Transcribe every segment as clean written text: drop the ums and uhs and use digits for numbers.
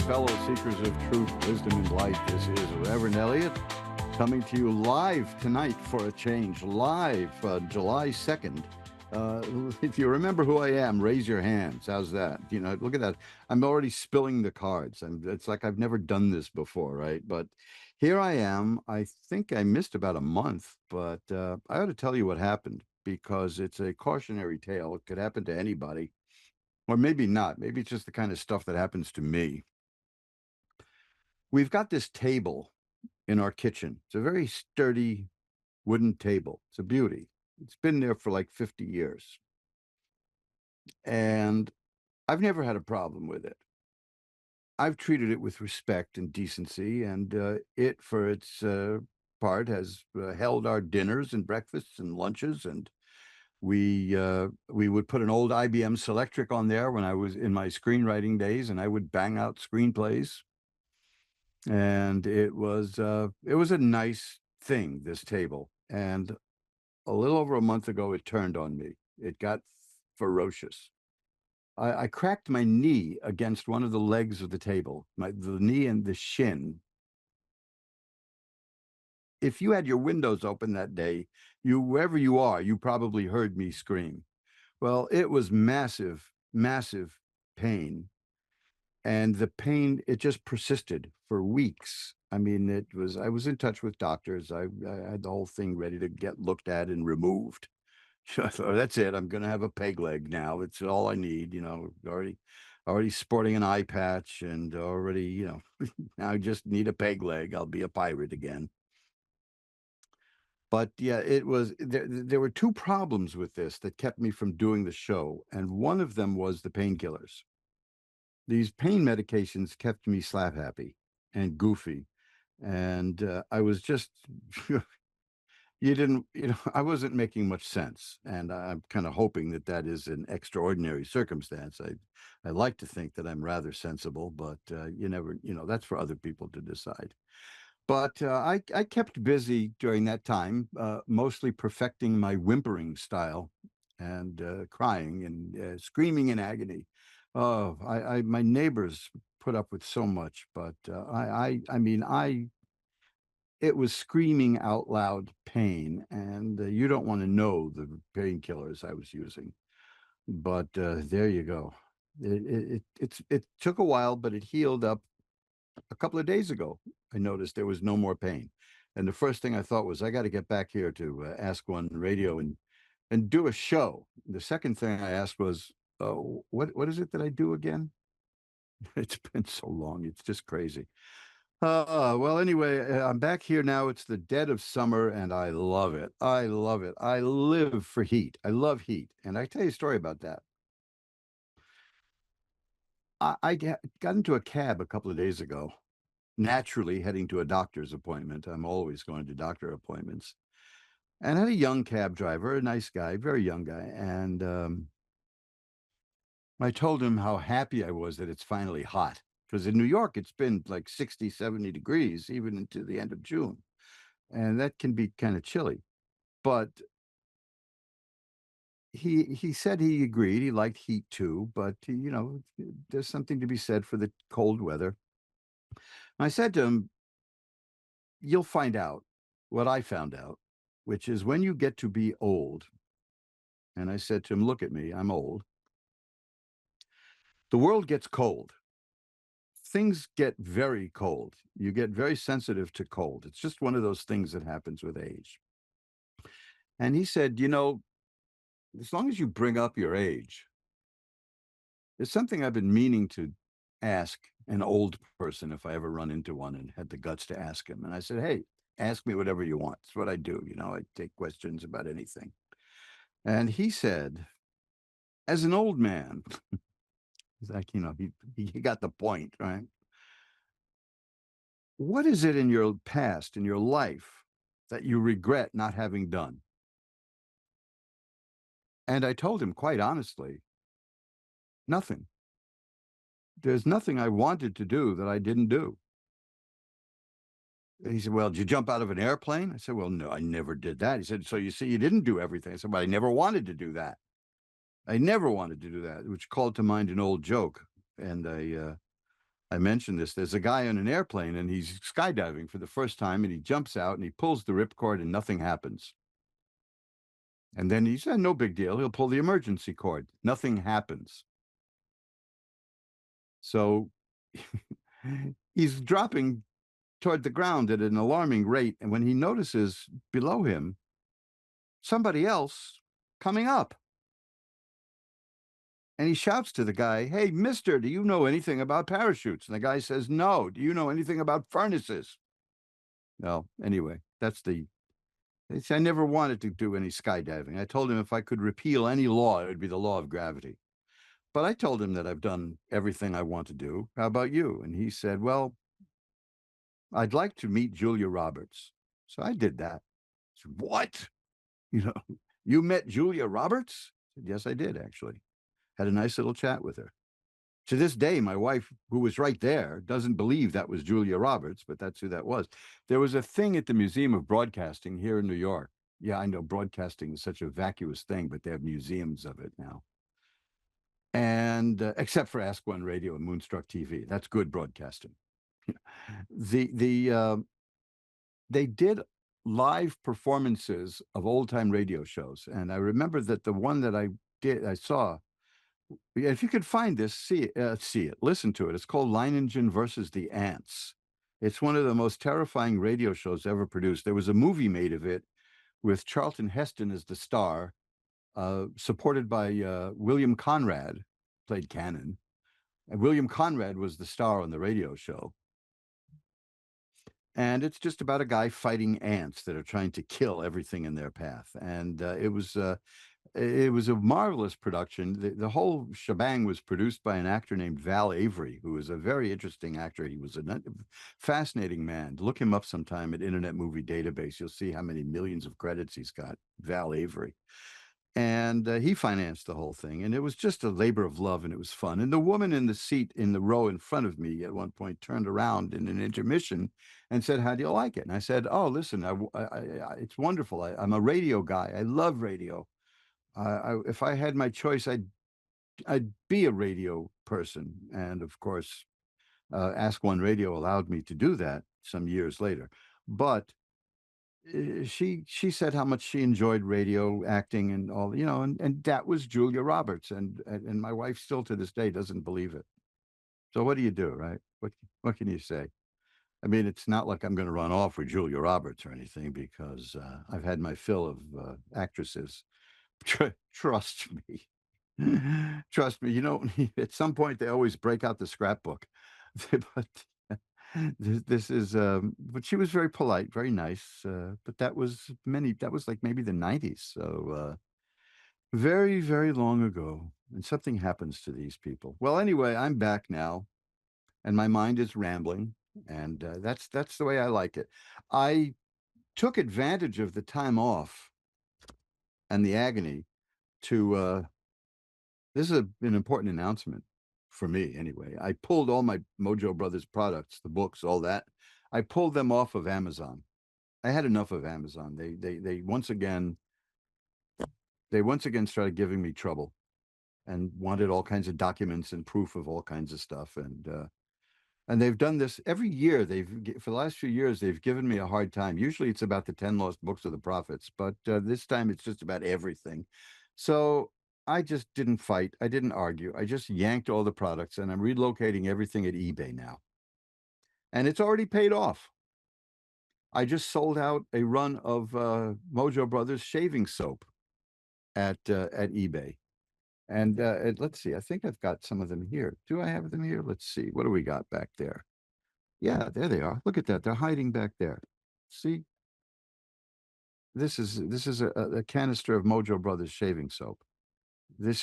fellow seekers of truth, wisdom, and light. This is Reverend Eliot coming to you live tonight for a change, live July 2nd. If you remember who I am, raise your hands. How's that? You know, look at that. I'm already spilling the cards. It's like I've never done this before, right? But here I am. I think I missed about a month, but I ought to tell you what happened because it's a cautionary tale. It could happen to anybody, or maybe not. Maybe it's just the kind of stuff that happens to me. We've got this table in our kitchen. It's a very sturdy wooden table. It's a beauty. It's been there for like 50 years. And I've never had a problem with it. I've treated it with respect and decency, and it, for its part, has held our dinners and breakfasts and lunches. And we would put an old IBM Selectric on there when I was in my screenwriting days, and I would bang out screenplays. And it was a nice thing, this table. And a little over a month ago, it turned on me. It got ferocious. I cracked my knee against one of the legs of the table, the knee and the shin. If you had your windows open that day, wherever you are, you probably heard me scream. Well, it was massive, massive pain. And the pain, it just persisted for weeks. I mean, I was in touch with doctors. I had the whole thing ready to get looked at and removed. So that's it. I'm going to have a peg leg now. It's all I need, you know, already sporting an eye patch and already, you know, now I just need a peg leg. I'll be a pirate again. But yeah, there were two problems with this that kept me from doing the show. And one of them was the painkillers. These pain medications kept me slap happy and goofy. And I was just, I wasn't making much sense. And I'm kind of hoping that is an extraordinary circumstance. I like to think that I'm rather sensible, but you never, that's for other people to decide. But I kept busy during that time, mostly perfecting my whimpering style and crying and screaming in agony. Oh, my neighbors put up with so much, but it was screaming out loud pain, and you don't want to know the painkillers I was using. But there you go. It took a while, but it healed up. A couple of days ago, I noticed there was no more pain, and the first thing I thought was, I got to get back here to Ask One Radio and do a show. The second thing I asked was, what is it that I do again? It's been so long. It's just crazy. Well, anyway, I'm back here now. It's the dead of summer, and I love it. I love it. I live for heat. I love heat. And I tell you a story about that. I got into a cab a couple of days ago, naturally heading to a doctor's appointment. I'm always going to doctor appointments. And I had a young cab driver, a nice guy, very young guy. And I told him how happy I was that it's finally hot. Because in New York, it's been like 60, 70 degrees, even into the end of June. And that can be kind of chilly. But he said he agreed. He liked heat too. But, there's something to be said for the cold weather. And I said to him, you'll find out what I found out, which is when you get to be old. And I said to him, look at me, I'm old. The world gets cold. Things get very cold. You get very sensitive to cold. It's just one of those things that happens with age. And he said, as long as you bring up your age, it's something I've been meaning to ask an old person if I ever run into one and had the guts to ask him. And I said, hey, ask me whatever you want. It's what I do. I take questions about anything. And he said, as an old man, he's like, he got the point, right? What is it in your past, in your life, that you regret not having done? And I told him quite honestly, nothing. There's nothing I wanted to do that I didn't do. And he said, well, did you jump out of an airplane? I said, well, no, I never did that. He said, so you see, you didn't do everything. I said, well, I never wanted to do that. I never wanted to do that, which called to mind an old joke. And I mentioned this. There's a guy on an airplane and he's skydiving for the first time and he jumps out and he pulls the ripcord and nothing happens. And then he said, no big deal. He'll pull the emergency cord. Nothing happens. So he's dropping toward the ground at an alarming rate. And when he notices below him somebody else coming up, and he shouts to the guy, "Hey, mister, do you know anything about parachutes?" And the guy says, "No. Do you know anything about furnaces?" Well, anyway, I never wanted to do any skydiving. I told him if I could repeal any law, it would be the law of gravity. But I told him that I've done everything I want to do. How about you? And he said, "Well, I'd like to meet Julia Roberts." So I did that. I said, "What? You know, you met Julia Roberts?" I said, "Yes, I did, actually." Had a nice little chat with her. To this day, my wife, who was right there, doesn't believe that was Julia Roberts, but that's who that was. There was a thing at the Museum of Broadcasting here in New York. Yeah, I know broadcasting is such a vacuous thing, but they have museums of it now. And except for Ask One Radio and Moonstruck TV, that's good broadcasting. The they did live performances of old time radio shows, and I remember that the one that I saw. Yeah, if you could find this, see it, listen to it. It's called Leiningen versus the Ants. It's one of the most terrifying radio shows ever produced. There was a movie made of it with Charlton Heston as the star, supported by William Conrad, played Cannon. And William Conrad was the star on the radio show. And it's just about a guy fighting ants that are trying to kill everything in their path. And it was a marvelous production. The whole shebang was produced by an actor named Val Avery, who was a very interesting actor. He was a fascinating man. Look him up sometime at Internet Movie Database. You'll see how many millions of credits he's got. Val Avery. And he financed the whole thing. And it was just a labor of love and it was fun. And the woman in the seat in the row in front of me at one point turned around in an intermission and said, "How do you like it?" And I said, "Oh, listen, it's wonderful. I'm a radio guy. I love radio. If I had my choice, I'd be a radio person." And of course, Ask One Radio allowed me to do that some years later. But she said how much she enjoyed radio acting and all, and that was Julia Roberts, and my wife still to this day doesn't believe it. So what do you do, right? What can you say? I mean, it's not like I'm going to run off with Julia Roberts or anything because I've had my fill of actresses. Trust me. Trust me, at some point they always break out the scrapbook. But this is, but she was very polite, very nice. But that was like maybe the 90s. So very, very long ago. And something happens to these people. Well, anyway, I'm back now and my mind is rambling. And that's the way I like it. I took advantage of the time off and the agony to this is an important announcement for me anyway. I pulled all my Mojo Brothers products, the books, all that. I pulled them off of Amazon. I had enough of Amazon. They once again started giving me trouble and wanted all kinds of documents and proof of all kinds of stuff. And they've done this every year. For the last few years, they've given me a hard time. Usually it's about the 10 lost books of the prophets, but this time it's just about everything. So I just didn't fight. I didn't argue. I just yanked all the products and I'm relocating everything at eBay now. And it's already paid off. I just sold out a run of Mojo Brothers shaving soap at eBay. And let's see, I think I've got some of them here. Do I have them here? Let's see. What do we got back there? Yeah, there they are. Look at that. They're hiding back there. See, this is a canister of Mojo Brothers shaving soap. This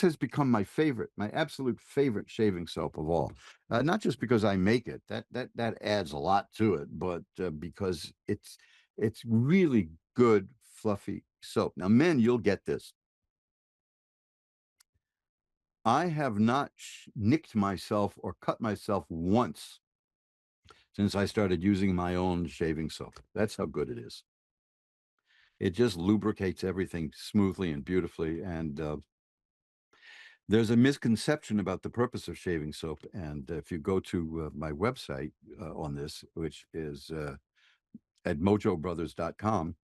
has become my favorite, my absolute favorite shaving soap of all. Not just because I make it, that adds a lot to it, but because it's really good, fluffy soap. Now, men, you'll get this. I have not nicked myself or cut myself once since I started using my own shaving soap. That's how good it is. It just lubricates everything smoothly and beautifully. And There's a misconception about the purpose of shaving soap, and if you go to my website on this, which is at mojobrothers.com,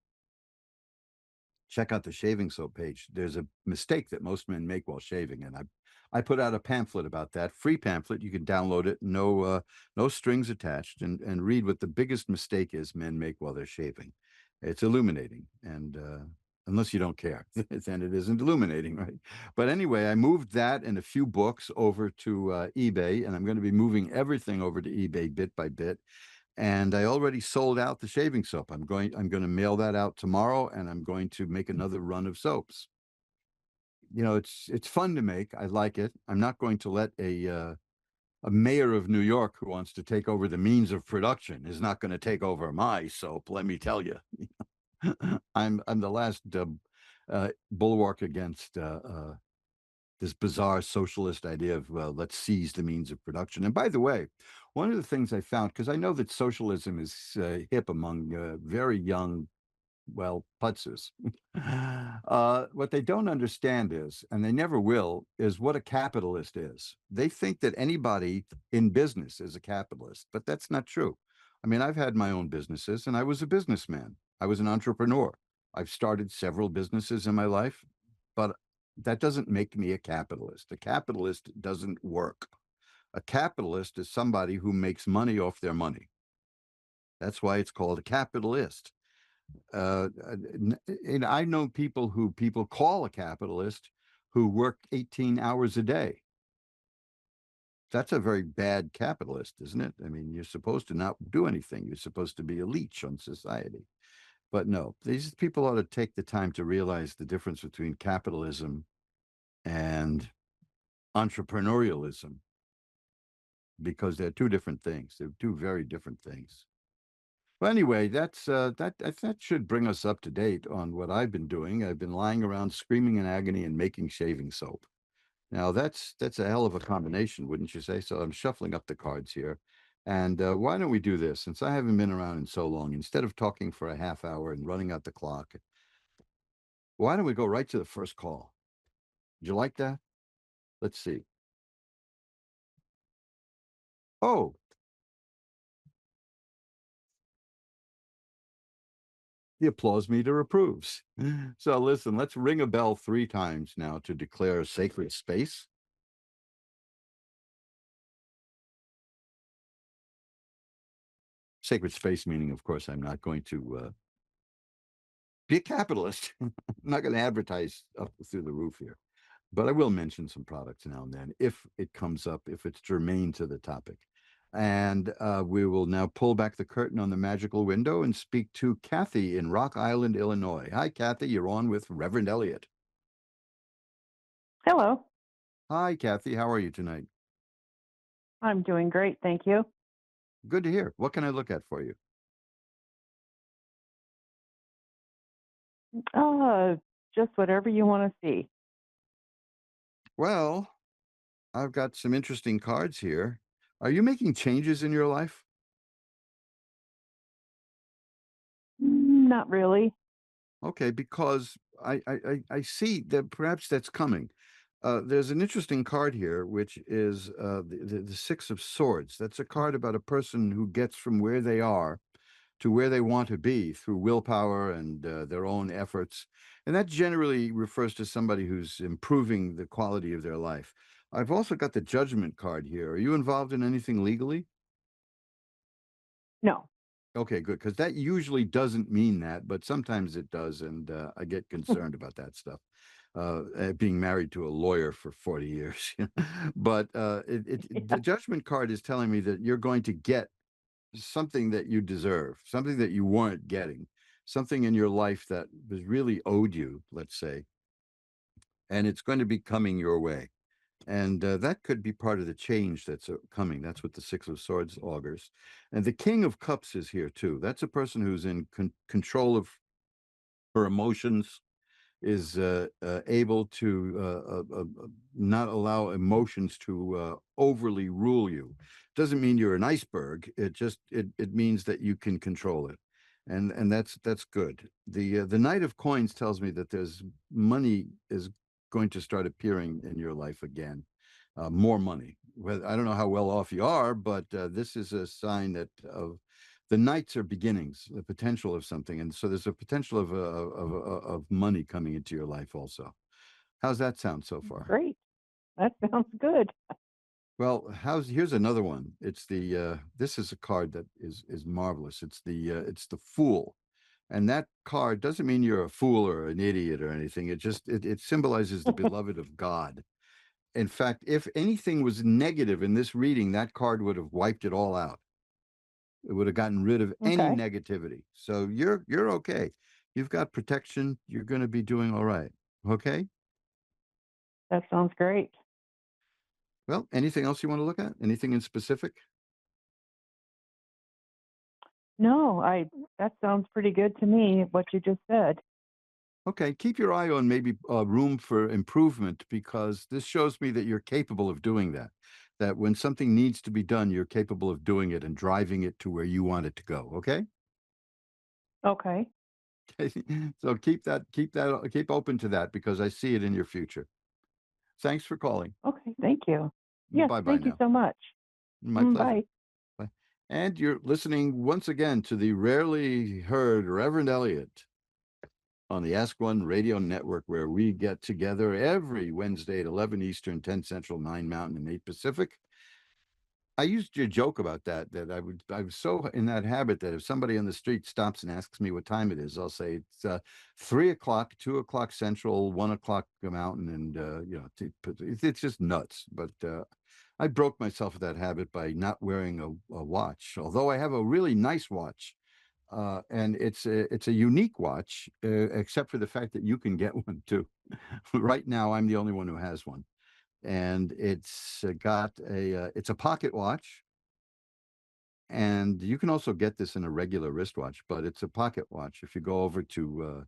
check out the shaving soap page. There's a mistake that most men make while shaving, and I put out a pamphlet about that, free pamphlet. You can download it, no strings attached, and read what the biggest mistake is men make while they're shaving. It's illuminating, and unless you don't care, then it isn't illuminating, right? But anyway, I moved that and a few books over to eBay, and I'm going to be moving everything over to eBay bit by bit. And I already sold out the shaving soap. I'm going to mail that out tomorrow, and I'm going to make another run of soaps. It's fun to make. I like it. I'm not going to let a mayor of New York who wants to take over the means of production is not going to take over my soap. Let me tell you, I'm the last bulwark against this bizarre socialist idea of, well, let's seize the means of production. And by the way, one of the things I found, because I know that socialism is hip among very young, well, putzers. What they don't understand is, and they never will, is what a capitalist is. They think that anybody in business is a capitalist, but that's not true. I mean, I've had my own businesses and I was a businessman. I was an entrepreneur. I've started several businesses in my life, but that doesn't make me a capitalist. A capitalist doesn't work. A capitalist is somebody who makes money off their money. That's why it's called a capitalist. And I know people who people call a capitalist who work 18 hours a day. That's a very bad capitalist, isn't it? I mean, you're supposed to not do anything. You're supposed to be a leech on society. But no, these people ought to take the time to realize the difference between capitalism and entrepreneurialism, because they're two different things. They're two very different things. Well, anyway, that should bring us up to date on what I've been doing. I've been lying around screaming in agony and making shaving soap. Now that's a hell of a combination, wouldn't you say? So I'm shuffling up the cards here. And why don't we do this? Since I haven't been around in so long, instead of talking for a half hour and running out the clock, why don't we go right to the first call? Did you like that? Let's see. Oh, the applause meter approves. So listen, let's ring a bell 3 times now to declare a sacred space. Sacred space meaning, of course, I'm not going to be a capitalist. I'm not going to advertise up through the roof here, but I will mention some products now and then if it comes up, if it's germane to the topic. And we will now pull back the curtain on the magical window and speak to Kathy in Rock Island, Illinois. Hi, Kathy. You're on with Reverend Eliot. Hello. Hi, Kathy. How are you tonight? I'm doing great, thank you. Good to hear. What can I look at for you? Just whatever you want to see. Well, I've got some interesting cards here. Are you making changes in your life? Not really. Okay, because I see that perhaps that's coming. There's an interesting card here, which is the Six of Swords. That's a card about a person who gets from where they are to where they want to be through willpower and their own efforts. And that generally refers to somebody who's improving the quality of their life. I've also got the Judgment card here. Are you involved in anything legally? No. Okay, good, because that usually doesn't mean that, but sometimes it does, and I get concerned about that stuff. Being married to a lawyer for 40 years, but the Judgment card is telling me that you're going to get something that you deserve, something that you weren't getting, something in your life that was really owed you, let's say, and it's going to be coming your way. And that could be part of the change that's coming. That's what the Six of Swords augurs. And the King of Cups is here too. That's a person who's in control of her emotions, is able to not allow emotions to overly rule you. Doesn't mean you're an iceberg. It means that you can control it, and that's good. The Knight of Coins tells me that there's money is going to start appearing in your life again. More money. Well, I don't know how well off you are, but this is a sign that of the nights are beginnings, the potential of something, and so there's a potential of money coming into your life also. How's that sound so far? Great. That sounds good. Well, here's another one. It's the this is a card that is marvelous. It's the Fool. And that card doesn't mean you're a fool or an idiot or anything. It symbolizes the beloved of God. In fact, if anything was negative in this reading, that card would have wiped it all out. It would have gotten rid of any Okay. negativity. So you're okay. You've got protection. You're going to be doing all right. Okay? That sounds great. Well, anything else you want to look at? Anything in specific? No, that sounds pretty good to me, what you just said. Okay, keep your eye on maybe room for improvement, because this shows me that you're capable of doing that. That when something needs to be done, you're capable of doing it and driving it to where you want it to go. Okay? Okay. So keep open to that, because I see it in your future. Thanks for calling. Okay. Thank you. Yes, Bye bye thank you now. so much. My pleasure. Bye. Bye. And you're listening once again to the rarely heard Reverend Eliot on the Ask One Radio Network, where we get together every Wednesday at 11 Eastern, 10 Central, 9 Mountain, and 8 Pacific. I used to joke about that I was so in that habit that if somebody on the street stops and asks me what time it is, I'll say it's 3 o'clock, 2 o'clock Central, 1 o'clock Mountain, and it's just nuts. But I broke myself of that habit by not wearing a watch, although I have a really nice watch. And it's a unique watch, except for the fact that you can get one too. Right now, I'm the only one who has one, and it's a pocket watch, and you can also get this in a regular wristwatch, but it's a pocket watch. If you go over to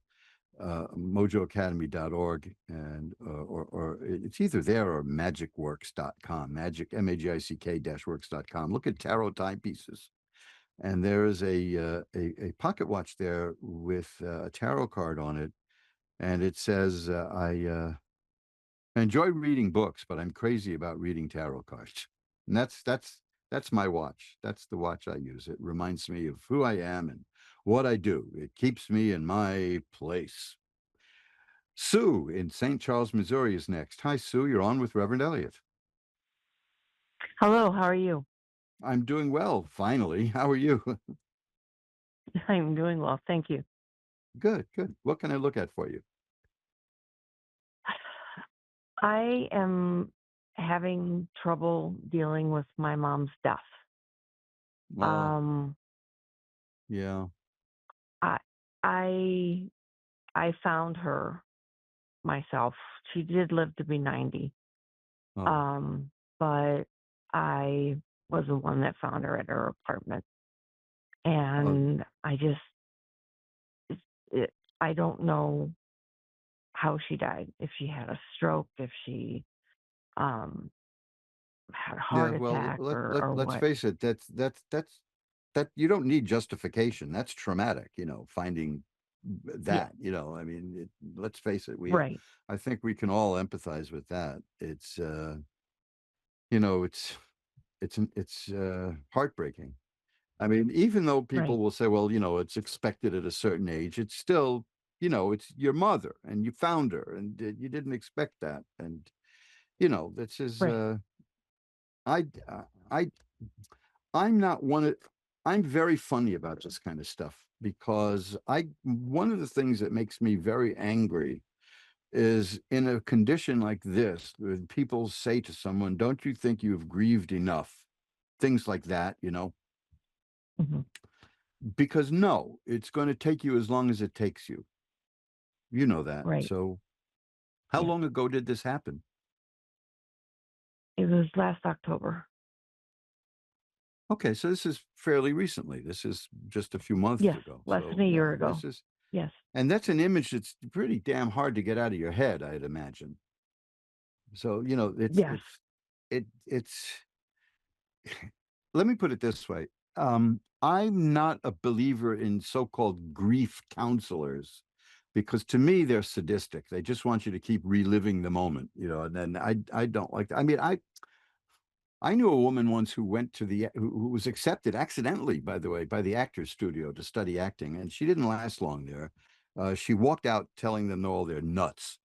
mojoacademy.org, and or it's either there or magicworks.com, magic works.com. Look at tarot timepieces, and there is a pocket watch there with a tarot card on it, and it says, I enjoy reading books, but I'm crazy about reading tarot cards. And that's my watch. That's the watch I use. It reminds me of who I am and what I do. It keeps me in my place. Sue in St. Charles, Missouri is next. Hi, Sue. You're on with Reverend Eliot. Hello, how are you? I'm doing well, finally. How are you? I'm doing well, thank you. Good, good. What can I look at for you? I am having trouble dealing with my mom's death. Oh, Um, yeah. I I I found her myself. She did live to be 90. Oh, But I was the one that found her at her apartment, oh, and it's, it, I don't know how she died. If she had a stroke, if she um had a yeah. heart Well, attack, or let's what. face it. That you don't need justification. That's traumatic, finding Yeah, that, I mean, let's face it, right, I think we can all empathize with that. You know, it's, it's heartbreaking. I mean, even though people right, will say, well, it's expected at a certain age, it's still, it's your mother and you found her, and you didn't expect that. And, this is, right. I, I, I'm not one of I'm very funny about this kind of stuff, because one of the things that makes me very angry is in a condition like this, when people say to someone, "Don't you think you've grieved enough?" Things like that, Hmm. because no, it's going to take you as long as it takes you. You know that. Right. So, how Yes. long ago did this happen? It was last October. Okay, so this is fairly recently. This is just a few months Yes, ago. less than So, a yeah, year ago. Yes. and that's an image that's pretty damn hard to get out of your head, I'd imagine. So, Yes. it's let me put it this way. I'm not a believer in so-called grief counselors, because to me they're sadistic. They just want you to keep reliving the moment, and then I don't like that. I mean, I knew a woman once who went to who was accepted accidentally, by the way, by the Actors Studio to study acting, and she didn't last long there. She walked out telling them all they're nuts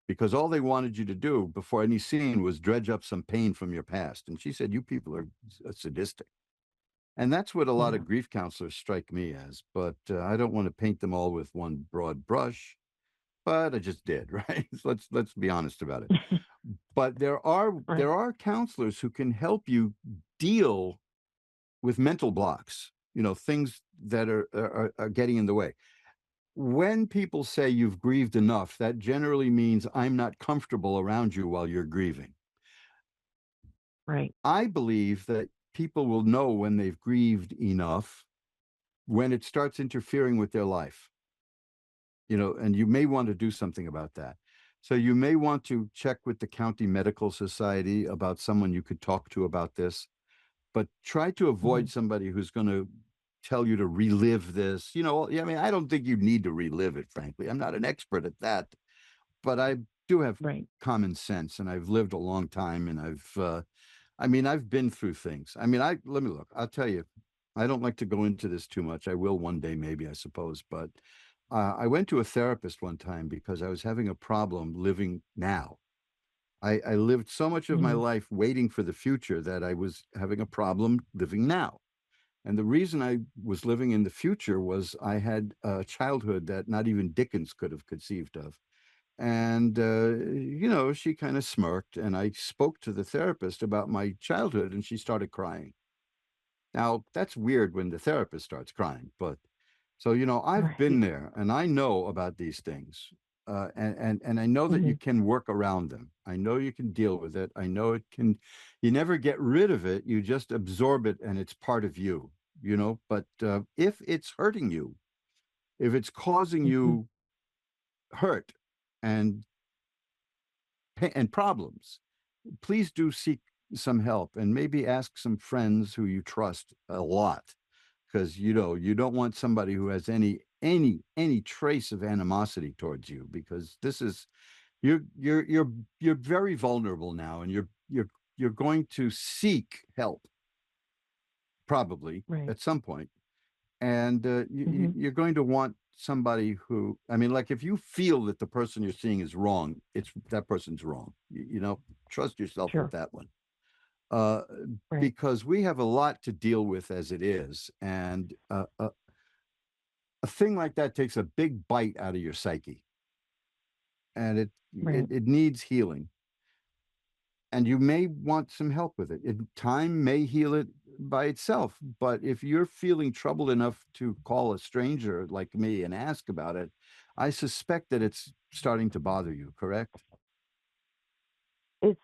because all they wanted you to do before any scene was dredge up some pain from your past. And she said, "You people are sadistic." And that's what a lot Yeah. of grief counselors strike me as. But I don't want to paint them all with one broad brush. But I just did, right? So let's be honest about it. But there Right. are counselors who can help you deal with mental blocks, things that are getting in the way. When people say you've grieved enough, that generally means I'm not comfortable around you while you're grieving. Right. I believe that people will know when they've grieved enough when it starts interfering with their life, and you may want to do something about that. So you may want to check with the county medical society about someone you could talk to about this, but try to avoid Mhm. somebody who's going to tell you to relive this. I mean, I don't think you need to relive it, frankly. I'm not an expert at that, but I do have Right. common sense and I've lived a long time and I mean, I've been through things. I mean, let me look. I'll tell you, I don't like to go into this too much. I will one day, maybe, I suppose. But I went to a therapist one time because I was having a problem living now. I lived so much of my Mhm. life waiting for the future that I was having a problem living now. And the reason I was living in the future was I had a childhood that not even Dickens could have conceived of. And, she kind of smirked, and I spoke to the therapist about my childhood, and she started crying. Now, that's weird when the therapist starts crying, but so, I've been Right. there and I know about these things. And I know that you Mhm. can work around them. I know you can deal with it. I know you never get rid of it. You just absorb it and it's part of you, but if it's hurting you, if it's causing Mhm. you hurt and and problems, please do seek some help and maybe ask some friends who you trust a lot because you don't want somebody who has any trace of animosity towards you because this is you're very vulnerable now and you're going to seek help probably Right. at some point and Mhm. you're going to want somebody who, I mean, like if you feel that the person you're seeing is wrong, it's that person's wrong. Trust yourself with Sure. that one. uh, Right. because we have a lot to deal with as it is, and a thing like that takes a big bite out of your psyche, and Right. it needs healing. And you may want some help with it. Time may heal it by itself, but if you're feeling troubled enough to call a stranger like me and ask about it, I suspect that it's starting to bother you. Correct? It's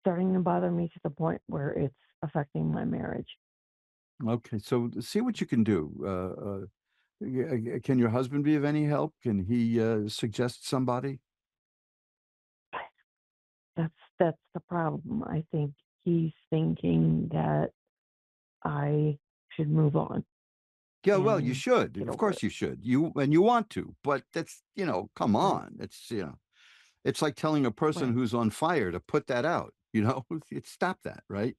starting to bother me to the point where it's affecting my marriage. Okay, so see what you can do. Can your husband be of any help? Can he suggest somebody? That's the problem. I think he's thinking that I should move on Yeah, well, you and should. get Of over course it. you should. You want to, but that's, come Right. on. It's like telling a person Right. who's on fire to put that out, stop that, right?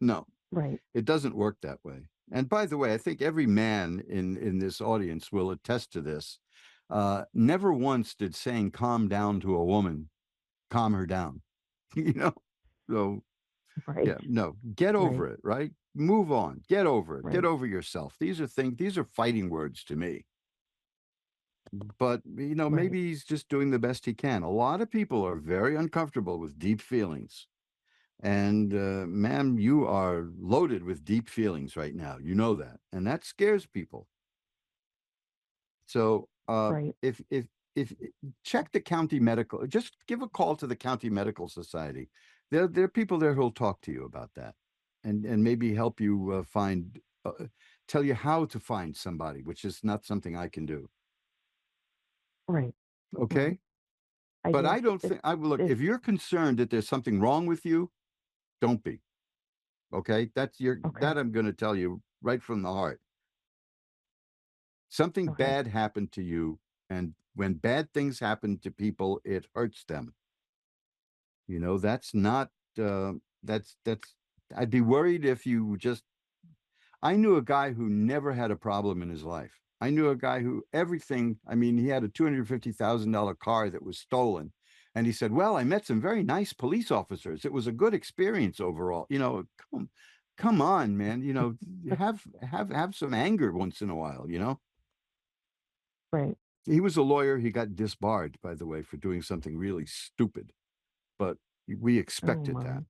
No, Right. it doesn't work that way. And by the way, I think every man in this audience will attest to this. Never once did saying calm down to a woman calm her down, you know? So Right. yeah, no, get Right. over it, right? Move on, get over it, get Right. over yourself. These are fighting words to me. But, Right. maybe he's just doing the best he can. A lot of people are very uncomfortable with deep feelings. And, ma'am, you are loaded with deep feelings right now. You know that. And that scares people. So, Right. if check the county medical, just give a call to the county medical society. There are people there who'll talk to you about that and maybe help you tell you how to find somebody, which is not something I can do. Right. Right. Okay. I But I just don't think I will look, it's if you're concerned that there's something wrong with you, don't be. Okay. okay. That I'm going to tell you right from the heart. Something Okay. bad happened to you, and when bad things happen to people, it hurts them. That's not. That's. I'd be worried if you just. I knew a guy who never had a problem in his life. I knew a guy who everything. I mean, he had a $250,000 car that was stolen, and he said, "Well, I met some very nice police officers. It was a good experience overall." Come on, man. Have some anger once in a while. Right. He was a lawyer. He got disbarred, by the way, for doing something really stupid, but we Oh expected that. my.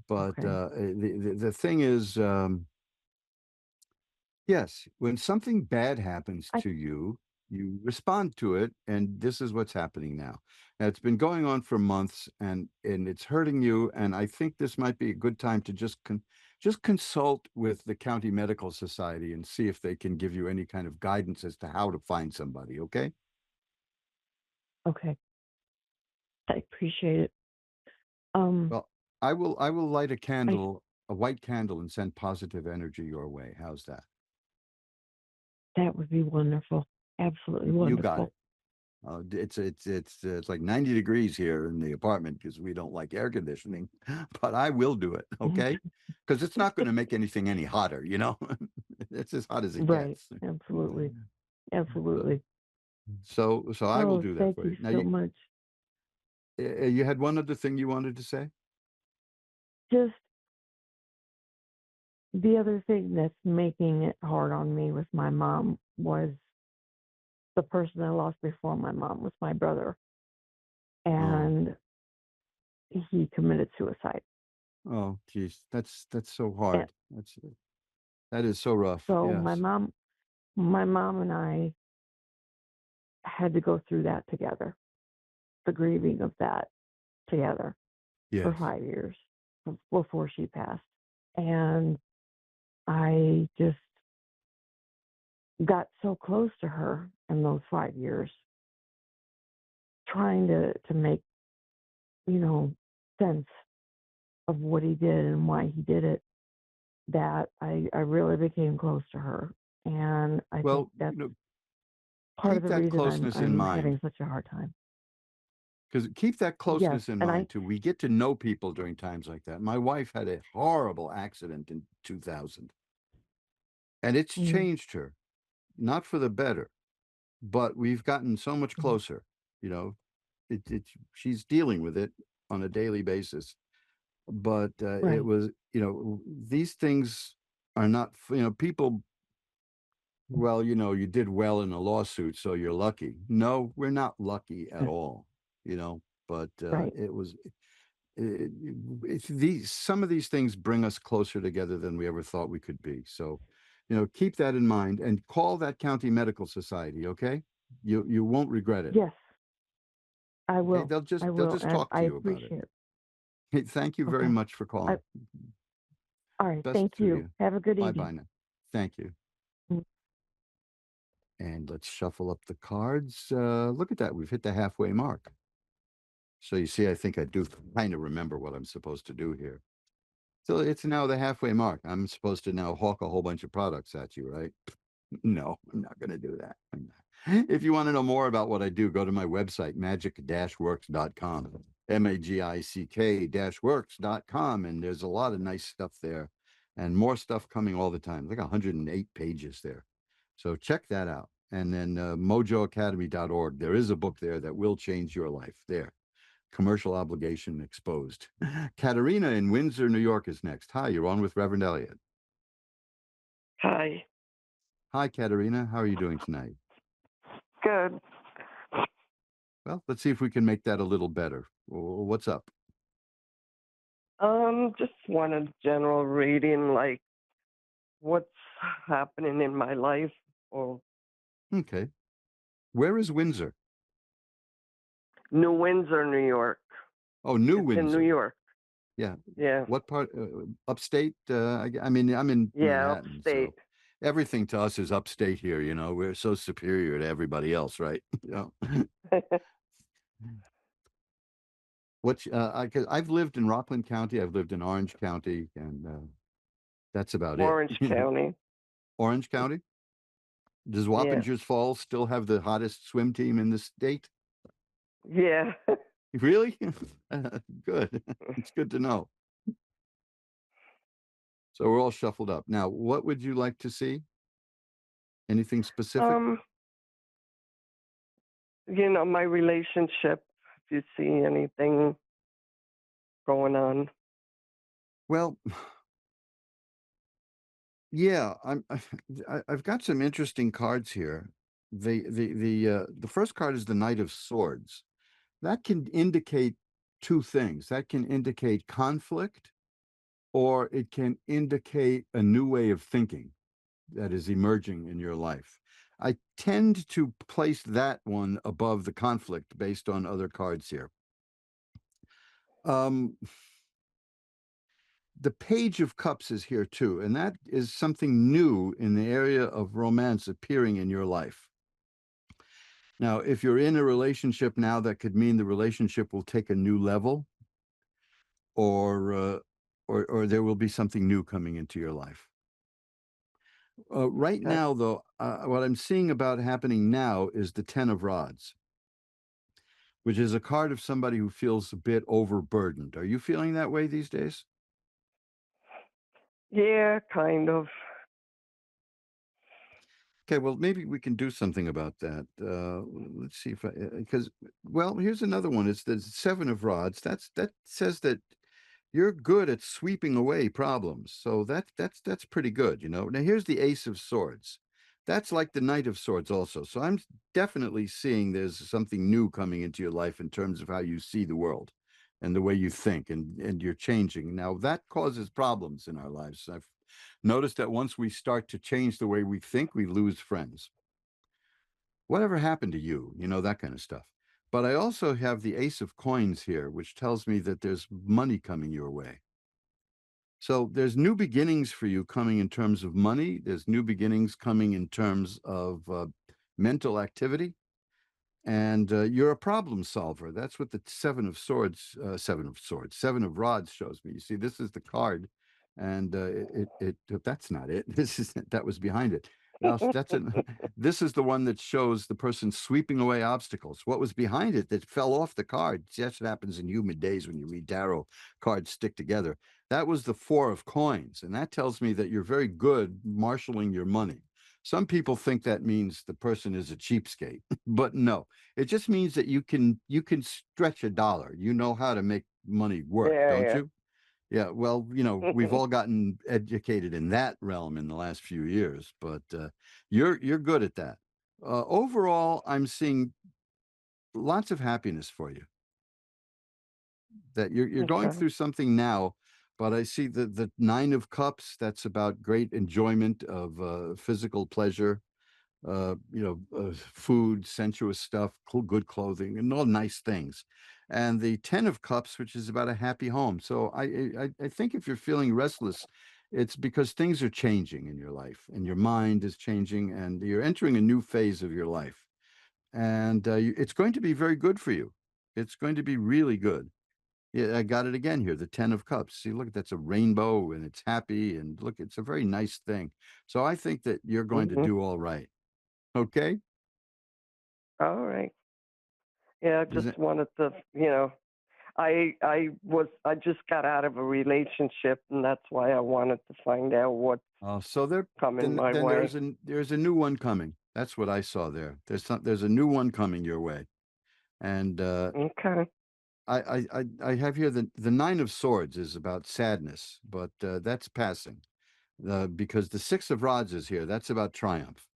But Okay. the thing is, yes, when something bad happens I to you, you respond to it, and this is what's happening now. Now it's been going on for months, and it's hurting you. And I think this might be a good time to just consult with the county medical society and see if they can give you any kind of guidance as to how to find somebody. Okay. okay. I appreciate it. Um, Well, I will light a I candle, a white candle, and send positive energy your way. How's that? that would be wonderful. Absolutely You got wonderful. it. It's like 90 degrees here in the apartment because we don't like air conditioning, but I will do it, okay? Because it's not going to make anything any hotter. It's as hot as it Right. gets. Absolutely. So, Absolutely. so I will Oh, do that thank for you you. Now, so much. you had one other thing you wanted to say? Just the other thing that's making it hard on me with my mom was the person I lost before my mom was my brother, Oh, and he committed suicide. oh, geez, that's so And hard. That is so rough. so Yes, my mom and I had to go through that together, the grieving of that together for yes. 5 years before she passed. And I just got so close to her in those 5 years, trying to make, you know, sense of what he did and why he did it, that I really became close to her. And I think Well, that's part of keep the that reason closeness in I'm mind. having such a hard time. Because keep that Yes. closeness in And I mind too. We get to know people during times like that. My wife had a horrible accident in 2000, and it's mm, changed her, not for the better, but we've gotten so much mm, closer. You know, she's dealing with it on a daily basis. But it right. was, these things are not, people. Well, you did well in a lawsuit, so you're lucky. No, we're not lucky at all. But Right. it was it, it's these some of these things bring us closer together than we ever thought we could be. So, keep that in mind and call that county medical society. Okay, you won't regret it. Yes, I Okay, will. they'll just I they'll will. just And talk I to you about it. appreciate it. Hey, thank you very Okay. much for I, calling. all right. Best Thank to you. you. Have a good Bye evening. bye now. Thank you. Mm. And let's shuffle up the cards. Look at that. We've hit the halfway mark. So you see, I think I do kind of remember what I'm supposed to do here. So it's now the halfway mark. I'm supposed to now hawk a whole bunch of products at you, right? No, I'm not going to do that. If you want to know more about what I do, go to my website, magic-works.com, magick-works.com. And there's a lot of nice stuff there and more stuff coming all the time, like 108 pages there. So check that out. And then mojoacademy.org. There is a book there that will change your life there. Commercial Obligation Exposed. Katerina in Windsor, New York is next. Hi, you're on with Reverend Eliot. Hi. Hi, Katerina. How are you doing tonight? Good. Well, let's see if we can make that a little better. What's up? Just wanted general reading, like what's happening in my life, or Okay. Where is Windsor? New Windsor, New York. Oh, New It's in New Windsor. York. Yeah. Yeah. What part? Upstate? I mean, I'm in Yeah, Manhattan, upstate. so everything to us is upstate here. We're so superior to everybody else, right? Cause I've lived in Rockland County, I've lived in Orange County, and that's about it. Orange County. Orange County? Does Yeah. Wappingers Falls still have the hottest swim team in the state? Yeah. Really? Good. It's good to know. So we're all shuffled up. Now, what would you like to see? Anything specific? um, my relationship, if you see anything going on. Well, yeah, I've got some interesting cards here. The first card is the Knight of Swords. That can indicate two things. That can indicate conflict, or it can indicate a new way of thinking that is emerging in your life. I tend to place that one above the conflict based on other cards here. The Page of Cups is here too, and that is something new in the area of romance appearing in your life. Now, if you're in a relationship now, that could mean the relationship will take a new level, or or there will be something new coming into your life. Right Okay. now, though, what I'm seeing about happening now is the Ten of Rods, which is a card of somebody who feels a bit overburdened. Are you feeling that way these days? Yeah, kind of. Okay, well, maybe we can do something about that. Let's see if I, because, well, here's another one. It's the Seven of Rods. That says that you're good at sweeping away problems. So that's pretty good, you know. Now here's the Ace of Swords. That's like the Knight of Swords also. So I'm definitely seeing there's something new coming into your life in terms of how you see the world and the way you think, and you're changing. Now that causes problems in our lives. I've noticed that once we start to change the way we think, we lose friends. Whatever happened to you? You know, that kind of stuff. But I also have the Ace of Coins here, which tells me that there's money coming your way. So there's new beginnings for you coming in terms of money. There's new beginnings coming in terms of mental activity. And you're a problem solver. That's what the Seven of Rods shows me. You see, this is the card, and that's not it. That was behind it. Now that's it. This is the one that shows the person sweeping away obstacles. What was behind it that fell off the card? See, that's what happens in human days when you read tarot cards stick together. That was the Four of Coins, and that tells me that you're very good marshaling your money. Some people think that means the person is a cheapskate, but no, it just means that you can stretch a dollar. You know how to make money work, don't Yeah, you? Yeah, well, we've yeah. all gotten educated in that realm in the last few years, but you're good at that. Overall, I'm seeing lots of happiness for you. That you're going Okay. through something now, but I see the Nine of Cups. That's about great enjoyment of physical pleasure, food, sensuous stuff, good clothing, and all nice things. And the Ten of Cups, which is about a happy home. So I think if you're feeling restless, it's because things are changing in your life, and your mind is changing, and you're entering a new phase of your life. And it's going to be very good for you. It's going to be really good. Yeah, I got it again here, the Ten of Cups. See, look, that's a rainbow, and it's happy, and look, it's a very nice thing. So I think that you're going to Mhm. do all right. Okay? All right. Yeah, I Does just it? wanted to, I just got out of a relationship, and that's why I wanted to find out what's So there, coming my then way. there's a new one coming. That's what I saw there. There's a new one coming your way, and Okay. I have here the Nine of Swords is about sadness, but that's passing. Because the Six of Rods is here. That's about triumph.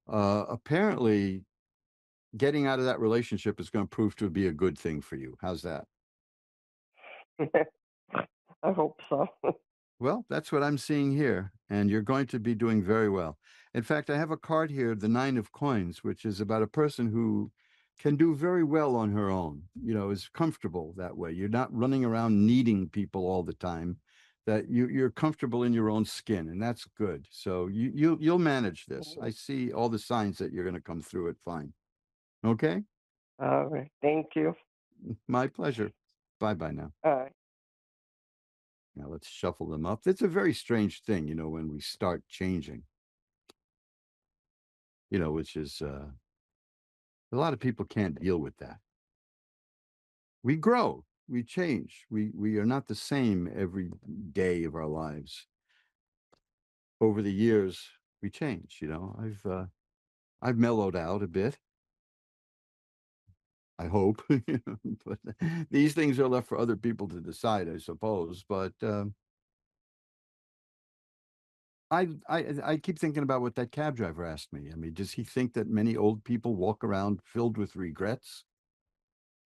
Apparently, getting out of that relationship is going to prove to be a good thing for you. How's that? I hope so. Well, that's what I'm seeing here, and you're going to be doing very well. In fact, I have a card here, the Nine of Coins, which is about a person who can do very well on her own, is comfortable that way. You're not running around needing people all the time, that you're comfortable in your own skin, and that's good. So you'll manage this. I see all the signs that you're going to come through it fine. Okay? All right. Thank you. My pleasure. Bye-bye now. All right. Now let's shuffle them up. It's a very strange thing, when we start changing. which is a lot of people can't deal with that. We grow, we change, we are not the same every day of our lives. Over the years, we change. I've mellowed out a bit. I hope, but these things are left for other people to decide, I suppose. But I keep thinking about what that cab driver asked me. I mean, does he think that many old people walk around filled with regrets?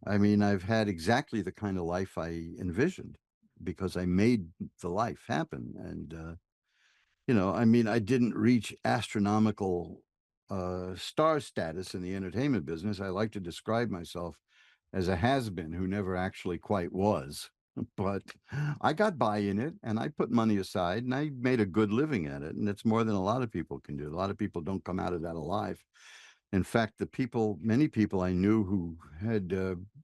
I mean, I've had exactly the kind of life I envisioned because I made the life happen. And, I mean, I didn't reach astronomical star status in the entertainment business. I like to describe myself as a has-been who never actually quite was. But I got by in it and I put money aside and I made a good living at it. And it's more than a lot of people can do. A lot of people don't come out of that alive. In fact, many people I knew who had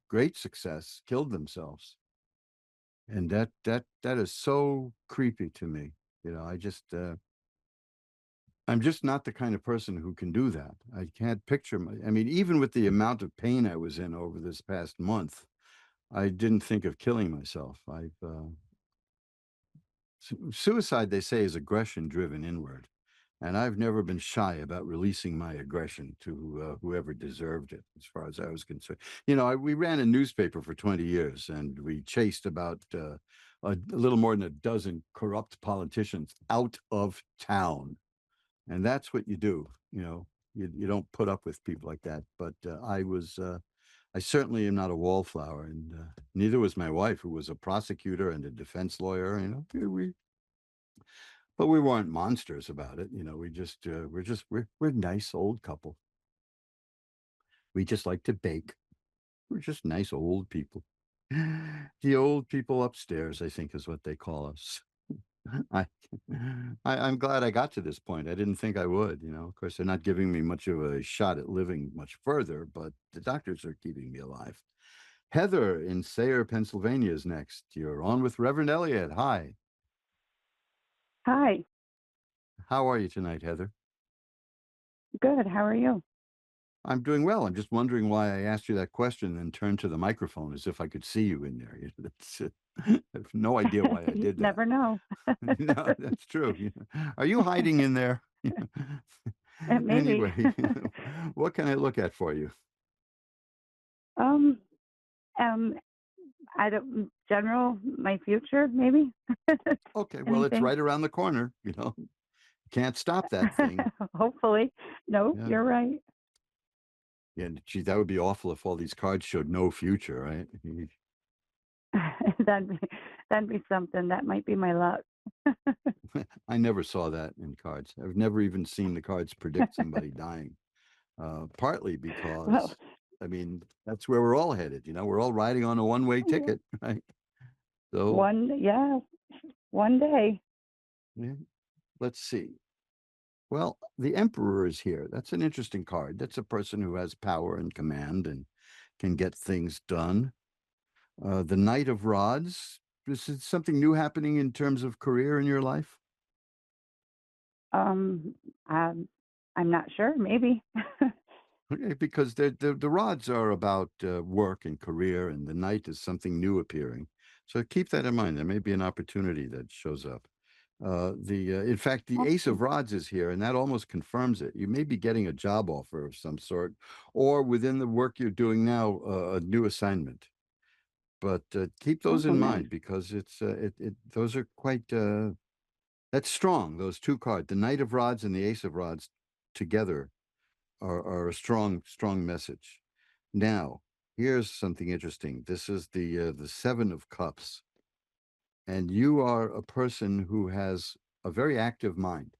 great success killed themselves. And that is so creepy to me. I'm just not the kind of person who can do that. I can't picture I mean, even with the amount of pain I was in over this past month, I didn't think of killing myself. Suicide, they say, is aggression driven inward. And I've never been shy about releasing my aggression to whoever deserved it, as far as I was concerned. We ran a newspaper for 20 years and we chased about a little more than a dozen corrupt politicians out of town. And that's what you do. You don't put up with people like that. But I certainly am not a wallflower, and neither was my wife, who was a prosecutor and a defense lawyer. But we weren't monsters about it. We're a nice old couple. We just like to bake. We're just nice old people. The old people upstairs, I think, is what they call us. I, I'm glad I got to this point. I didn't think I would. Of course, they're not giving me much of a shot at living much further, but the doctors are keeping me alive. Heather in Sayre, Pennsylvania is next. You're on with Reverend Eliot. Hi. Hi, How are you tonight, Heather? good. How are you? I'm doing well. I'm just wondering why I asked you that question and turned to the microphone as if I could see you in there. I have no idea why I You did that. never know. No, that's true. Are you hiding in there? Maybe. Anyway, what can I look at for you? um, um, I don't my future, maybe. Okay, well, it's Anything. right around the corner. Can't stop that thing. Hopefully. No, Yeah. you're right. Yeah, gee, that would be awful if all these cards showed no future, right? that'd be that'd be something. That might be my luck. I never saw that in cards. I've never even seen the cards predict somebody dying. Partly Well, because, I mean, that's where we're all headed. We're all riding on a one-way ticket, right? So, one day. yeah, let's see. Well, the Emperor is here. That's an interesting card. That's a person who has power and command and can get things done. The Knight of Rods. Is it something new happening in terms of career in your life? Um, I'm, I'm not sure. Maybe. Okay, because the rods are about work and career, and the Knight is something new appearing. So keep that in mind. There may be an opportunity that shows up. In fact, the Ace Okay. of Rods is here, and that almost confirms it. You may be getting a job offer of some sort, or within the work you're doing now, a new assignment. But keep those Oh, in nice. mind because those are quite that's strong. Those two cards, the Knight of Rods and the Ace of Rods, together are a strong message. Now, here's something interesting. This is the Seven of Cups, and you are a person who has a very active mind,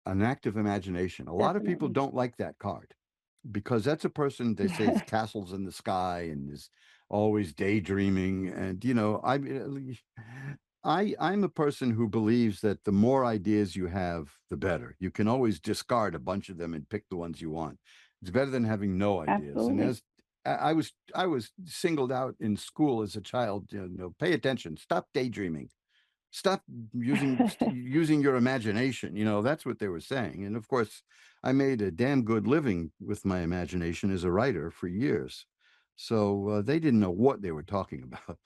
an active imagination. A lot of people Definitely. don't like that card because that's a person they say is castles in the sky and is always daydreaming. And I'm a person who believes that the more ideas you have, the better. You can always discard a bunch of them and pick the ones you want. It's better than having no ideas. And Absolutely. as I was singled out in school as a child, pay attention, stop daydreaming. Stop using your imagination. That's what they were saying. And of course, I made a damn good living with my imagination as a writer for years. So they didn't know what they were talking about.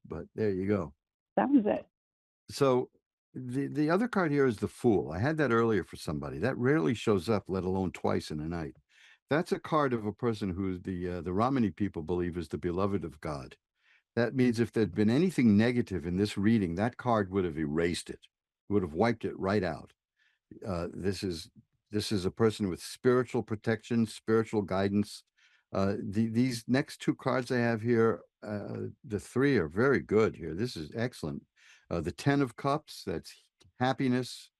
But there you go. Sounds it. So the other card here is the Fool. I had that earlier for somebody. That rarely shows up, let alone twice in a night. That's a card of a person who the Romani people believe is the beloved of God. That means if there'd been anything negative in this reading, that card would have erased it, would have wiped it right out. This is a person with spiritual protection, spiritual guidance. These next two cards I have here, the three are very good here. This is excellent. The Ten of Cups, that's happiness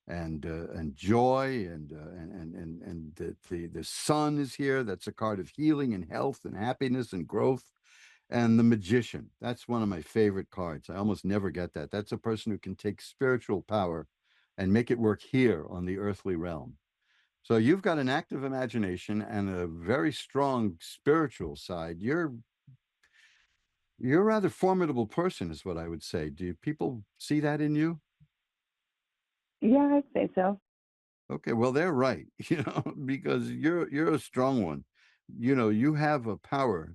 and joy, and the Sun is here. That's a card of healing and health and happiness and growth. And the Magician, that's one of my favorite cards. I almost never get that. That's a person who can take spiritual power and make it work here on the earthly realm. So you've got an active imagination and a very strong spiritual side. You're a rather formidable person, is what I would say. Do people see that in you? Yeah, I'd say so. Okay, well, they're right, because you're a strong one. You have a power.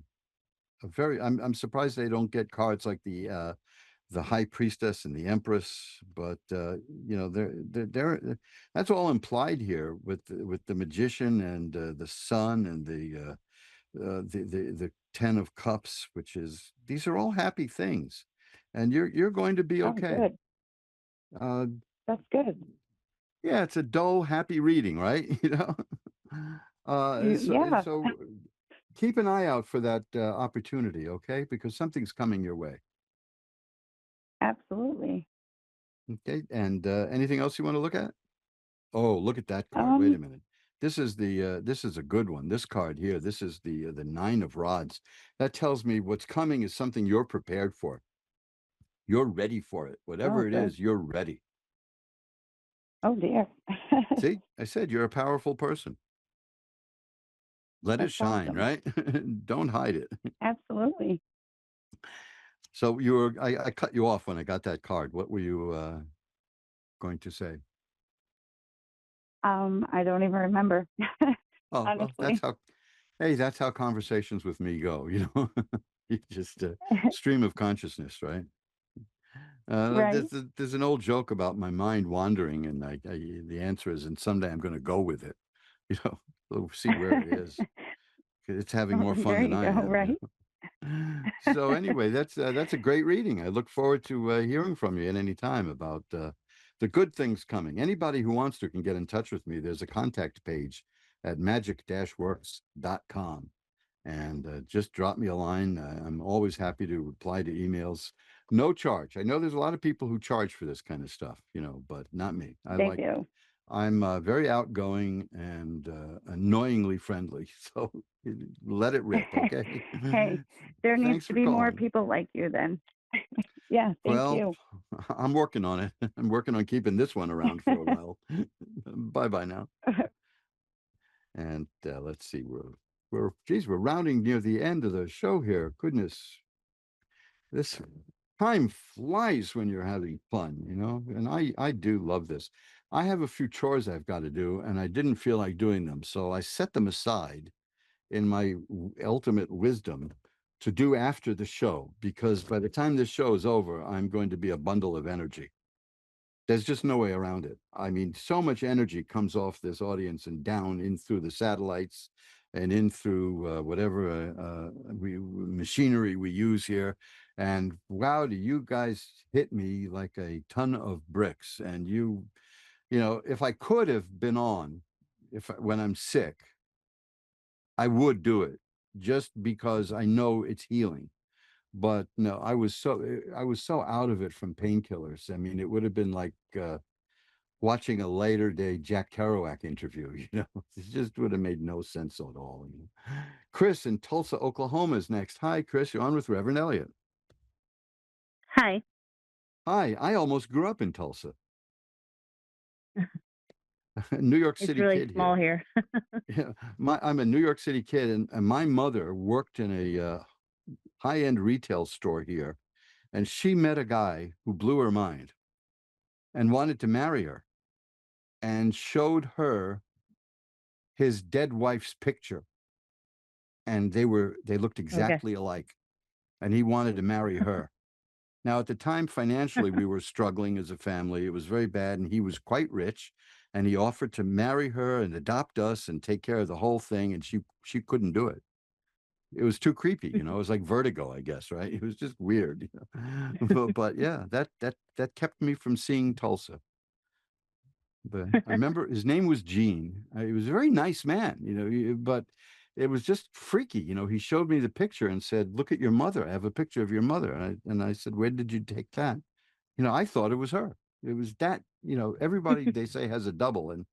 I'm surprised they don't get cards like the High Priestess and the Empress, but they're that's all implied here with the Magician and the Sun and the Ten of Cups, which is these are all happy things, and you're going to be Oh, okay. good. Uh, That's good. yeah, it's a dull, happy reading, right? Yeah, So keep an eye out for that opportunity, okay? Because something's coming your way. absolutely. Okay, and anything else you want to look at? Oh, look at that card. Wait a Um, minute. This is a good one. This card here. This is the Nine of Rods. That tells me what's coming is something you're prepared for. You're ready for it. oh, Whatever it good. is, you're ready. Oh, dear. See, I said you're a powerful person. Let it That's shine, awesome. right? Don't hide it. Absolutely. So I cut you off when I got that card. What were you going to say? I don't even remember, Oh, well, honestly. that's how conversations with me go, You just stream of consciousness, right? Right. There's an old joke about my mind wandering, and the answer is, and someday I'm going to go with it, we'll see where it is. It's having more fun There than you I go, am. right? So anyway, that's a great reading. I look forward to hearing from you at any time about the good things coming. Anybody who wants to can get in touch with me. There's a contact page at magic-works.com, and just drop me a line. I'm always happy to reply to emails. No charge. I know there's a lot of people who charge for this kind of stuff, but not me. They do. I'm very outgoing and annoyingly friendly. So let it rip, okay? Hey, there needs Thanks to for be more calling. people like you then. Yeah, thank Well, you. I'm working on it. I'm working on keeping this one around for a while. Bye bye now. And let's see, we're rounding near the end of the show here. Goodness, this time flies when you're having fun, and I do love this. I have a few chores I've got to do, and I didn't feel like doing them, so I set them aside in my ultimate wisdom to do after the show, because by the time this show is over, I'm going to be a bundle of energy. There's just no way around it. I mean, so much energy comes off this audience and down in through the satellites and in through whatever machinery we use here. And wow, do you guys hit me like a ton of bricks. And if I could have been on, when I'm sick, I would do it just because I know it's healing. But no, I was so out of it from painkillers. I mean, it would have been like watching a later day Jack Kerouac interview, it just would have made no sense at all. Chris in Tulsa, Oklahoma is next. Hi, Chris, you're on with Reverend Eliot. Hi. Hi, I almost grew up in Tulsa. New York It's City really kid small here. here. Yeah, I'm a New York City kid, and my mother worked in a high-end retail store here and she met a guy who blew her mind and wanted to marry her and showed her his dead wife's picture, and they looked Okay. exactly alike, and he wanted to marry her. Now, at the time, financially, we were struggling as a family. It was very bad, and he was quite rich, and he offered to marry her and adopt us and take care of the whole thing, and she couldn't do it. It was too creepy, you know. It was like vertigo, I guess, right? It was just weird, you know. But yeah, that kept me from seeing Tulsa. But I remember his name was Gene. He was a very nice man, you know, but it was just freaky. You know, he showed me the picture and said, "Look at your mother. I have a picture of your mother." And I said, "Where did you take that?" You know, I thought it was her. It was that, you know, everybody they say has a double. And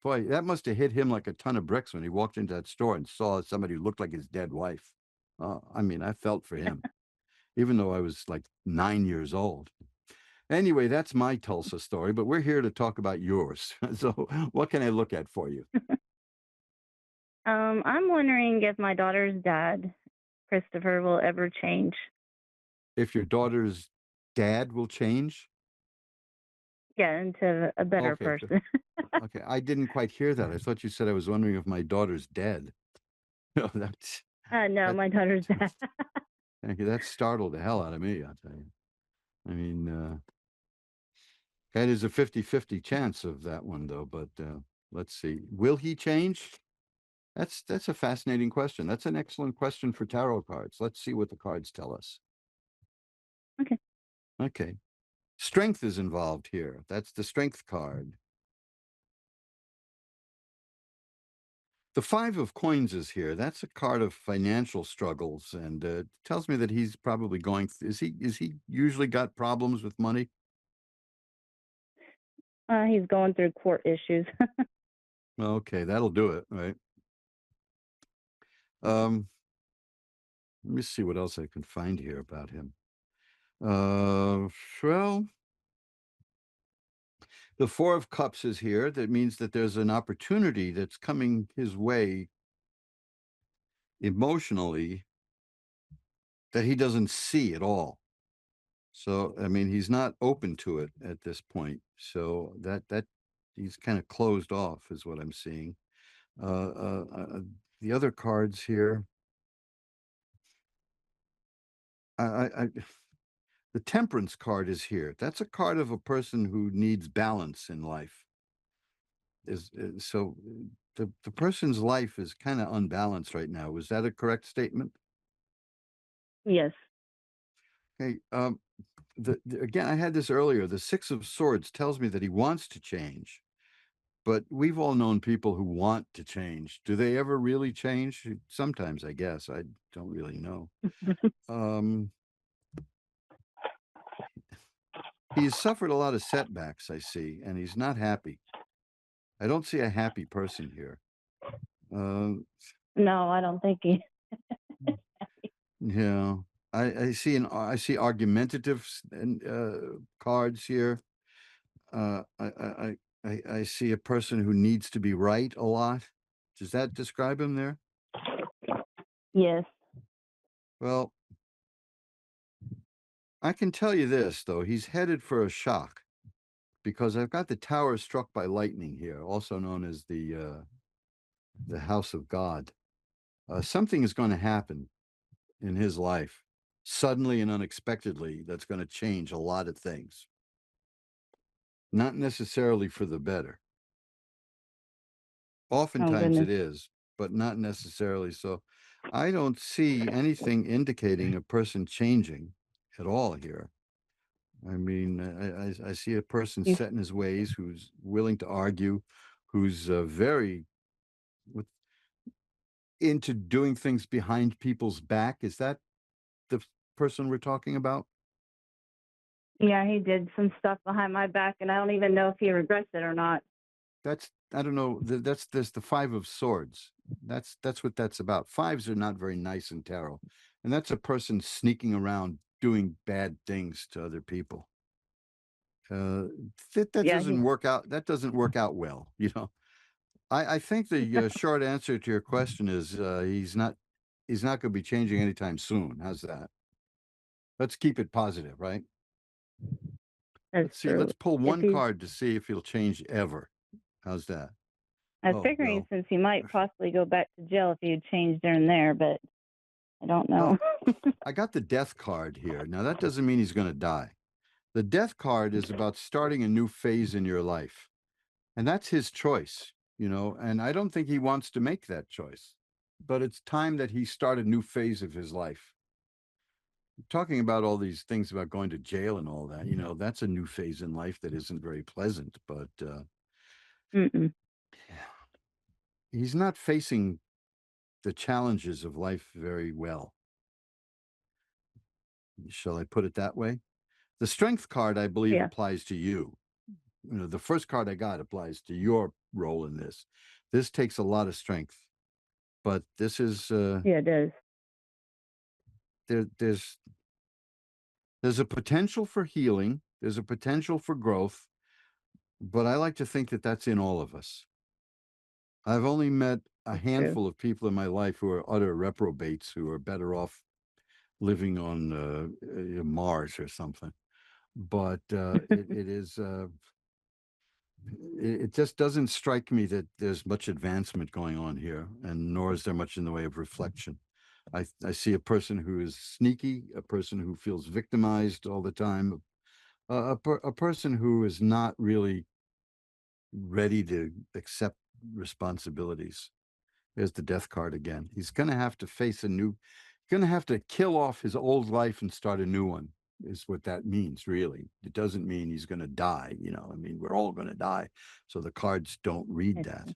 boy, that must have hit him like a ton of bricks when he walked into that store and saw somebody who looked like his dead wife. I mean, I felt for him, even though I was like 9 years old. Anyway, that's my Tulsa story, but we're here to talk about yours. So what can I look at for you? I'm wondering if my daughter's dad, Christopher, will ever change. If your daughter's dad will change? Yeah, into a better Okay, good. person. Okay. I didn't quite hear that. I thought you said I was wondering if my daughter's dead. No, No, that my daughter's dad. thank you. That startled the hell out of me, I'll tell you. I mean, that is a 50-50 chance of that one though, but let's see. Will he change? That's a fascinating question. That's an excellent question for tarot cards. Let's see what the cards tell us. Okay. Okay. Strength is involved here. That's the strength card. The 5 of coins is here. That's a card of financial struggles, and tells me that he's probably going. Is he usually got problems with money? He's going through court issues. Okay, that'll do it, right? Let me see what else I can find here about him. Well, the 4 of Cups is here. That means that there's an opportunity that's coming his way emotionally that he doesn't see at all. So, I mean, he's not open to it at this point. So that he's kind of closed off is what I'm seeing. The other cards here, I the Temperance card is here. That's a card of a person who needs balance in life. So the person's life is kind of unbalanced right now. Was that a correct statement? Yes. Okay. Again, I had this earlier. The 6 of Swords tells me that he wants to change, but we've all known people who want to change. Do they ever really change? Sometimes, I guess. I don't really know. He's suffered a lot of setbacks, I see, and he's not happy. I don't see a happy person here. No, I don't think he. Yeah, I see argumentative cards here. I see a person who needs to be right a lot. Does that describe him there? Yes. Well, I can tell you this though, he's headed for a shock because I've got the tower struck by lightning here, also known as the house of God. Something is going to happen in his life suddenly and unexpectedly that's going to change a lot of things. Not necessarily for the better. Oftentimes it is, but not necessarily. So I don't see anything indicating a person changing at all here. I mean, I see a person set in his ways who's willing to argue, who's very into doing things behind people's back. Is that the person we're talking about? Yeah, he did some stuff behind my back, and I don't even know if he regrets it or not. I don't know. There's the 5 of Swords. That's what that's about. 5s are not very nice in tarot, and that's a person sneaking around doing bad things to other people. That Yeah, doesn't work out. That doesn't work out well, you know. I think the short answer to your question is he's not going to be changing anytime soon. How's that? Let's keep it positive, right? That's Let's see. true. Let's pull If one he's, card to see if he'll change ever. How's that? I was Oh, figuring well. since he might possibly go back to jail if he had changed there and there, but I don't know. I got the death card here. Now, that doesn't mean he's going to die. The death card is about starting a new phase in your life. And that's his choice, and I don't think he wants to make that choice. But it's time that he start a new phase of his life. Talking about all these things about going to jail and all that, that's a new phase in life that isn't very pleasant, but he's not facing the challenges of life very well. Shall I put it that way? The strength card, I believe, Yeah. applies to you. The first card I got applies to your role in this. This takes a lot of strength, but this is Yeah, it does. there's a potential for healing. There's a potential for growth, but I like to think that that's in all of us. I've only met a That's handful of people in my life who are utter reprobates, who are better off living on Mars or something. But it just doesn't strike me that there's much advancement going on here, and nor is there much in the way of reflection. I see a person who is sneaky, a person who feels victimized all the time, a person who is not really ready to accept responsibilities. There's the death card again. He's going to have to going to have to kill off his old life and start a new one, is what that means, really. It doesn't mean he's going to die. I mean, we're all going to die. So the cards don't read that.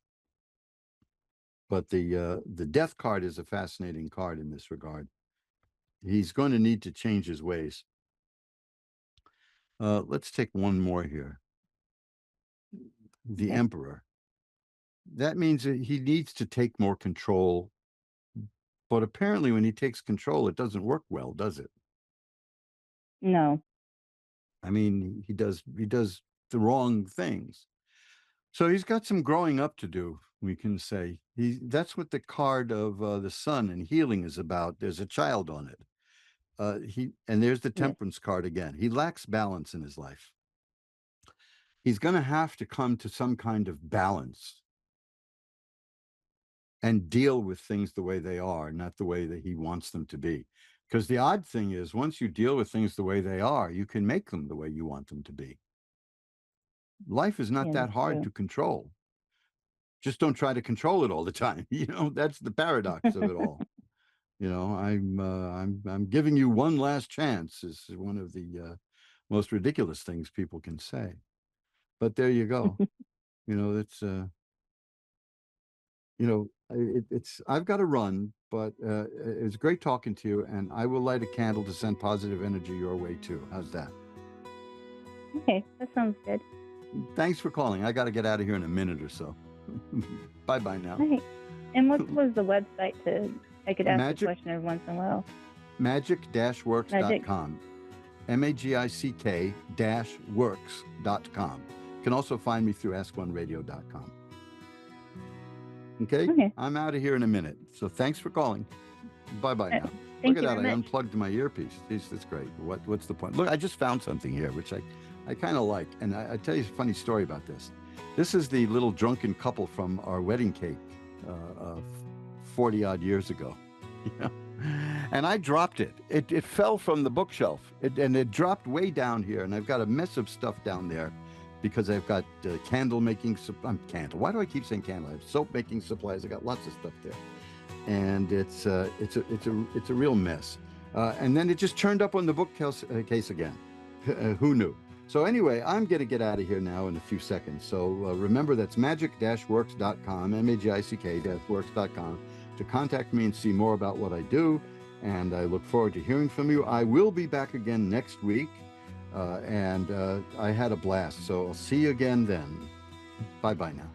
But the death card is a fascinating card in this regard. He's going to need to change his ways. Let's take one more here. The Emperor. That means that he needs to take more control. But apparently when he takes control, it doesn't work well, does it? No. I mean, he does the wrong things. So he's got some growing up to do, we can say. That's what the card of the Sun and healing is about. There's a child on it. And there's the Temperance card again. He lacks balance in his life. He's going to have to come to some kind of balance and deal with things the way they are, not the way that he wants them to be. Because the odd thing is, once you deal with things the way they are, you can make them the way you want them to be. Life is not that hard to control. Just don't try to control it all the time. That's the paradox of it all. I'm giving you one last chance is one of the most ridiculous things people can say. But there you go. It's I've got to run, but it was great talking to you, and I will light a candle to send positive energy your way too. How's that? Okay, that sounds good. Thanks for calling. I got to get out of here in a minute or so. Bye now. Right. And what was the website I could ask a question every once in a while? Magick-works.com. Magick-works.com. You can also find me through askoneradio.com. Okay? I'm out of here in a minute. So thanks for calling. Bye-bye now. Look at that. I unplugged my earpiece. That's great. What's the point? Look, I just found something here, which I kind of like. And I tell you a funny story about this. This is the little drunken couple from our wedding cake 40-odd years ago. And I dropped it. It fell from the bookshelf. And it dropped way down here. And I've got a mess of stuff down there because I've got candle making. Candle. Why do I keep saying candle? I have soap making supplies. I got lots of stuff there. And it's a real mess. And then it just turned up on the bookcase again. Who knew? So anyway, I'm going to get out of here now in a few seconds. So remember, that's magick-works.com, magick-works.com, to contact me and see more about what I do. And I look forward to hearing from you. I will be back again next week. And I had a blast. So I'll see you again then. Bye-bye now.